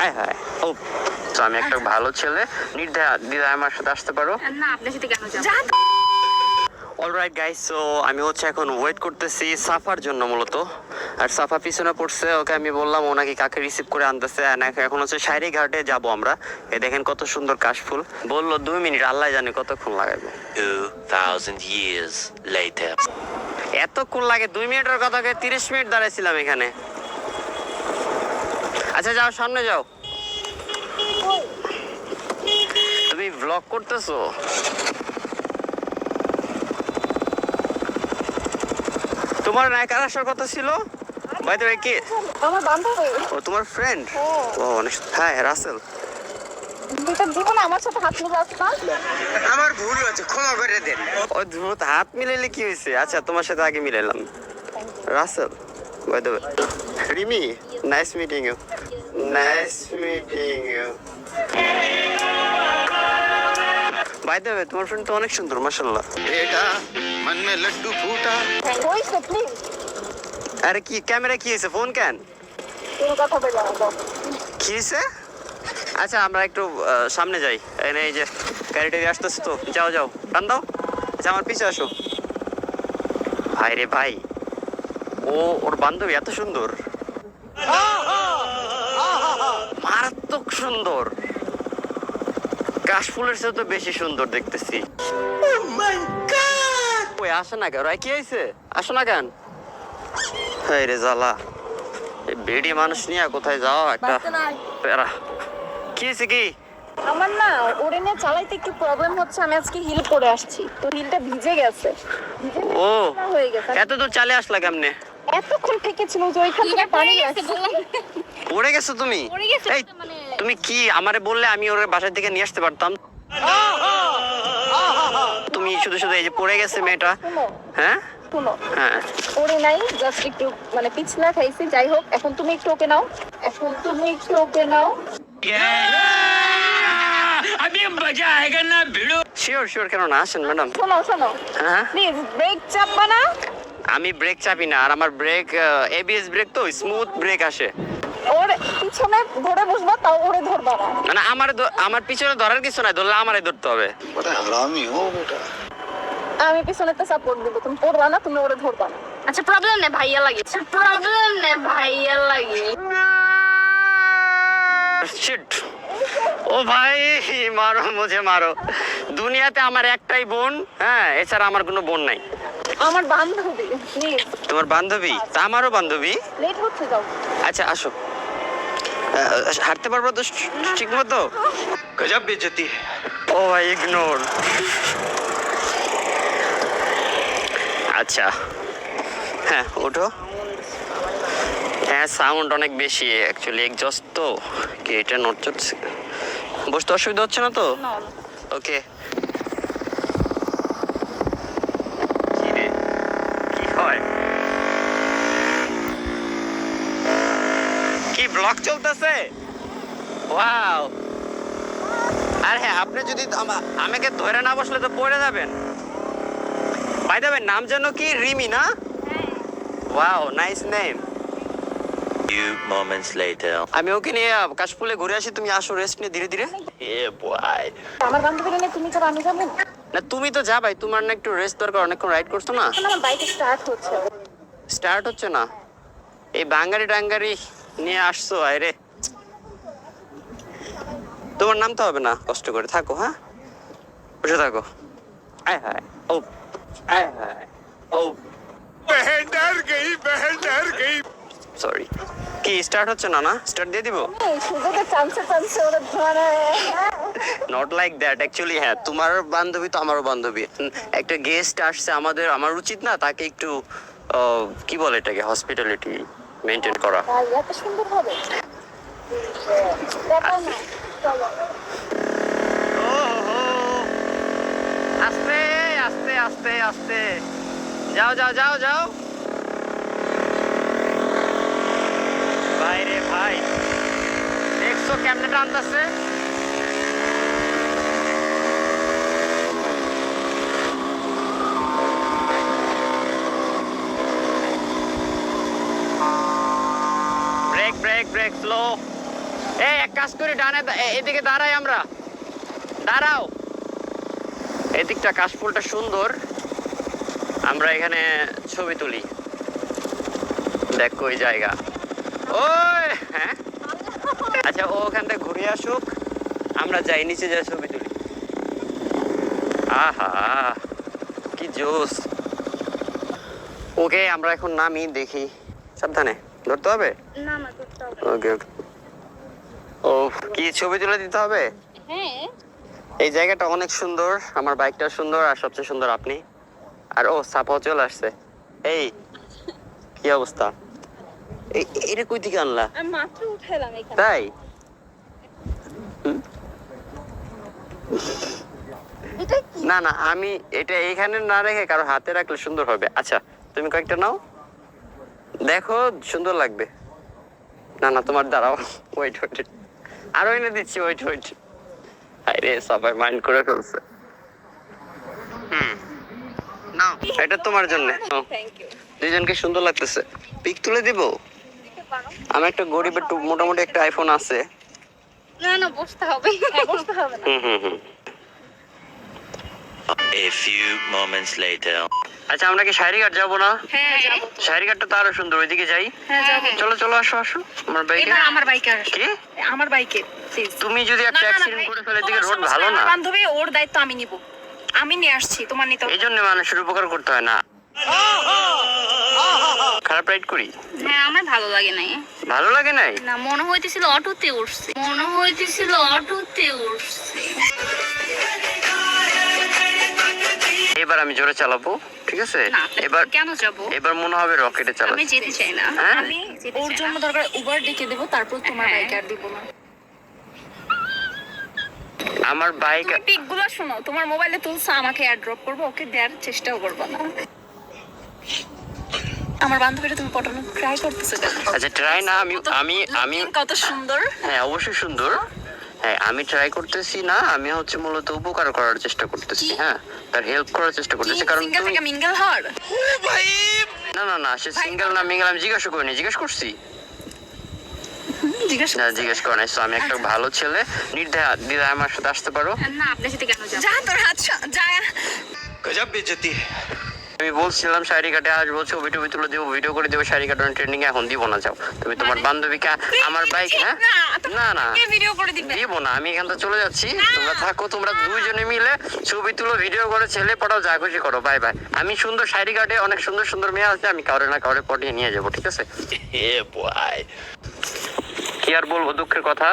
হ্যাঁ হ্যাঁ ও তো আমি একটা ভালো ছেলে, নির্দ্বিধায় আমার সাথে আসতে পারো। না আপনার সাথে কেন যাব? অলরাইট গাইস, সো আমি হচ্ছে এখন ওয়েট করতেছি সাফার জন্য মূলত। আর সাফা পিছনে পড়ছে, ওকে আমি বললাম ও নাকি কাকে রিসিভ করে আনতেছে। এখন হচ্ছে শাইরি ঘাটে যাব আমরা। এই দেখেন কত সুন্দর কাশফুল। বললো 2 মিনিট, আল্লাহ জানে কতক্ষণ লাগাবে। 2000 years later. এতক্ষণ লাগে? 2 মিনিটের কথাকে 30 মিনিট দাঁড়াইছিলাম এখানে। আচ্ছা যাও, সামনে যাও। তুমি ব্লগ করতেছো? তোমার নায়িকার আসার কথা ছিল। বাই দ্য ওয়ে, কি আমার বান্ধবী। ও তোমার ফ্রেন্ড? ও অনেক। হ্যাঁ রাসেল। এটা জীবনে আমার সাথে হাত মিলাচ্ছ না। আমার ভুল হয়েছে, ক্ষমা করে দেন। ও দ্রুত হাত মিলাইলে কি হয়েছে? আচ্ছা তোমার সাথে আগে মিলাইলাম। Rasel, by the way. Rimi, nice meeting you. Nice meeting you. By the way, তোমার ফ্রেন্ড তো অনেক সুন্দর, মাশাআল্লাহ। बेटा मन में लड्डू फूटा। হইছে প্লিজ। আরে কি ক্যামেরা কি হয়েছে? ফোন কেন? তুমি কথা বলে দাও। কি হয়েছে? আচ্ছা আমরা একটু সামনে যাই। এই যে গাড়িটা আসতেছে তো, যাও যাও, টান দাও। আচ্ছা আমার পিছে আসো। ভাই রে ভাই, ওর বান্ধবী এত সুন্দর, মারাত্মক সুন্দর। কাশফুলের চেয়ে তো বেশি সুন্দর দেখতেছি। ওই আসে না কেন? কি হয়েছে? আসো না কেন? হায় রে জ্বালা, এই বেডি মানুষ নিয়ে কোথায় যাও একটা প্যারা। কি হয়েছে কি? আমার না ওরে নিয়ে চালাইতে একটু প্রবলেম হচ্ছে। আমি আজকে হিল পরে আসছি, তো হিলটা ভিজে গেছে। ও হয়ে গেছে। এত দূর চালে আসলা কেমনে? এতক্ষণ থেকে ছিল যে ওইখান থেকে পানি আসছে। পড়ে গেছো তুমি? এই, তুমি কি আমারে বললে আমি ওর বাসা থেকে নিয়ে আসতে পারতাম। তুমি শুধু শুধু এই যে পড়ে গেছে মেয়েটা। শোনো হ্যাঁ শোনো, হ্যাঁ ওরে নাই, জাস্ট একটু মানে পিছলা খাইছি। যাই হোক, এখন তুমি একটু ওকে নাও। এখন তুমি একটু ওকে নাও। শিওর শিওর, কেন না? আসেন ম্যাডাম। শোনো শোনো, হ্যাঁ প্লিজ ব্রেক চাপবা না। আমি ব্রেক চাপি না, আর আমার ব্রেক এবিএস ব্রেক তো স্মুথ ব্রেক আসে। ওর পিছনে ধরে বসবা, তাও ওরে ধরবা না। মানে আমার পিছনে ধরার কিছু নাই, ধরলে আমারে ধরতে হবে। बड़ा हरामी हो बेटा। আমি পিছনেতে সাপোর্ট দিব, তুমি পড়বা না, তুমি ওরে ধরবা না। আচ্ছা প্রবলেম নেই, ভাইয়া লাগে। প্রবলেম নেই, ভাইয়া লাগে। শিট। ও ভাই, মারো মুঝে মারো। দুনিয়াতে আমার একটাই বোন, হ্যাঁ, এছাড়া আমার কোনো বোন নাই। আমার বান্ধবী, প্লিজ। তোমার বান্ধবী? তা আমারও বান্ধবী। লেট হচ্ছে, যাও। আচ্ছা আসো। হাঁটতে পারবো তো ঠিক মতো? गजब बेइज्जती है। ও ভাই ইগনোর। আচ্ছা হ্যাঁ ওঠো। হ্যাঁ সাউন্ড অনেক বেশি অ্যাকচুয়ালি, এক্সজস্ট তো। কি এটা নড়ছে? বসতে অসুবিধা হচ্ছে না তো? ওকে। কি রে, কি হয়? কি ব্লগ চলতেছে? ওয়াও। আর হ্যাঁ, আপনি যদি আমাকে ধরে না বসলে তো পড়ে যাবেন। বাই দ্য ওয়ে, নাম যেন কি? রিমি না? Wow, nice name. Few moments later. আমি ওকে নিয়ে কাশফুলে ঘুরে আসি, তুমি আসো রেস্ট নিয়ে ধীরে ধীরে। এ বয়। আমার বান্ধবী নিয়ে তুমি ছাড়া আমি যাবো না। না তুমি তো যা ভাই, তোমার না একটু রেস্ট দরকার, অনেকক্ষণ রাইড করছো না। এখন আমার বাইক স্টার্ট হচ্ছে। স্টার্ট হচ্ছে না? এই বাঙ্গারি টাঙ্গারি নিয়ে আসছো, আরে তোমার নামতে হবে না, কষ্ট করে থাকো। হ্যাঁ বসে থাকো। আয় হায় ও, আয় হায় ও, बहन डर गई। সরি। কি স্টার্ট হচ্ছে না? না স্টার্ট দিয়ে দিব? এই সুযোগে চান্সে চান্সে ওরে ধরে। Not like that actually. হ্যাঁ তোমার বান্ধবী তো আমারও বান্ধবী। একটা গেস্ট আসছে, আমার উচিত না তাকে একটু কি বলে এটাকে, হসপিটালিটি মেনটেন করা। ভাই এত সুন্দর হবে। দেখো না, চলো। ওহো, আস্তে আস্তে আস্তে আস্তে, যাও যাও যাও যাও। ভাই রে ভাই, দেখছো কেমনে টানতেছে? Brake brake brake, slow. এই এক কাজ করি, ডানে এদিকে দাঁড়াই আমরা, দাঁড়াও। এদিকটা কাশফুলটা সুন্দর, আমরা এখানে ছবি তুলি। দেখো ওই জায়গা, ওই হ্যাঁ আচ্ছা, ও ওখান থেকে ঘুরে আসুক, আমরা যাই নিচে যাই ছবি তুলি। আহা কি জোস। ওকে আমরা এখন নামি, দেখি, সাবধানে ধরতে হবে। না না করতে হবে। ওকে ওকে। ও কি ছবি তুলে দিতে হবে? হ্যাঁ এই জায়গাটা অনেক সুন্দর, আমার বাইকটা সুন্দর, আর সবচেয়ে সুন্দর আপনি। আর ও সাপাও চলে আসছে। এই কি অবস্থা? এটা কই থেকে আনলা? আমি মাত্র উঠাইলাম এখানে। তাই? এটা কি? না না, আমি এটা এখানে না রেখে কারো হাতে রাখলে সুন্দর হবে। আচ্ছা তুমি কয়েকটা নাও, দেখো সুন্দর লাগবে। না না তোমার দাঁড়াও, ওয়েট ওয়েট, আরো এনে দিচ্ছি, ওয়েট ওয়েট। আরে সবাই মাইন্ড করে ফেলছে। নাও এটা তোমার জন্য। Thank you. দুইজনকে সুন্দর লাগতেছে, পিক তুলে দিব। দিতে পারো? আমার একটা গরিবের মোটামুটি একটা আইফোন আছে। না না বসতে হবে। হ্যাঁ বসতে হবে না। হুম। A few moments later. আচ্ছা আমরা কি শাড়িঘাট যাবো না? হ্যাঁ যাবো। শাড়িঘাটটা তো আরো সুন্দর, ওইদিকে যাই। হ্যাঁ যাবো। চলো চলো, আসো আসো আমার বাইকে। এবার আমার বাইকে আসো। কি আমার বাইকে প্লিজ। তুমি যদি একটা অ্যাক্সিডেন্ট করে ফেলে, এদিকে রোড ভালো না। বান্ধবী, ওর দায়িত্ব আমি নিব। আমি নিয়ে আসছি, তোমার নিতে হবে এই জন্য মানুষের উপকার করতে হয় না। খারাপ রাইড করি? হ্যাঁ আমার ভালো লাগে নাই। ভালো লাগে নাই? না মনে হইতেছিল অটোতে উঠছে, এবার আমি জোরে চালাবো, ঠিক আছে? না এবার কেন যাবো? এবার মনে হবে রকেটে আমি চালাচ্ছি। যেতে চাই না। হ্যাঁ? আমি যেতে ওর চাই জন্য না। দরকার উবার ডেকে দেবো, তারপর তোমার হ্যাঁ। বাইকে আর দিব না। আমার বাইক। তুমি পিকগুলো শোনো, তোমার মোবাইলে তুলছো, আমাকে এয়ার ড্রপ করবো, ওকে দেওয়ার চেষ্টাও করবো না। আমার বান্ধবীরা তুমি পটানো ট্রাই করতেছো কেন? আচ্ছা ট্রাই না, আমি কত সুন্দর। হ্যাঁ অবশ্যই সুন্দর। হ্যাঁ আমি ট্রাই করতেছি না, আমি হচ্ছে মূলত উপকার করার চেষ্টা করতেছি। হ্যাঁ তার হেল্প করার চেষ্টা করতেছি, কারণ সিঙ্গেল তুমি থেকে মিঙ্গেল হওয়ার। না না না, সে সিঙ্গেল না মিঙ্গেল আমি জিজ্ঞাসা করিনি, জিজ্ঞেস করছি জিজ্ঞাসা না, জিজ্ঞেস করা নাই। So, আমি একটা ভালো ছেলে, নির্দ্বিধায় আমার সাথে আসতে পারো। না আপনার সাথে কেন যাবো? যা তোর হাত যা। गजब बेइज्जती है। আমি বলছিলাম শাড়ি কাটে আসবো, ছবি টবি তুলে দেবো, ভিডিও করে দেবো, শাড়ি কাটানোর ট্রেন্ডিং এখন দিব না। যাও তুমি তোমার বান্ধবীকে আমার বাইক। হ্যাঁ না না কে ভিডিও করে দিবে? দিব না, আমি এখান থেকে চলে যাচ্ছি, তোমরা থাকো, তোমরা দুইজনে মিলে ছবি তুলো, ভিডিও করো, ছেলে পটাও, যা খুশি করো, বাই বাই। আমি সুন্দর শাড়ি কাটে, অনেক সুন্দর সুন্দর মেয়ে আছে, আমি কাউরে না কাউরে পটিয়ে নিয়ে যাবো, ঠিক আছে? Yeah, boy. কি আর বলবো, দুঃখের কথা।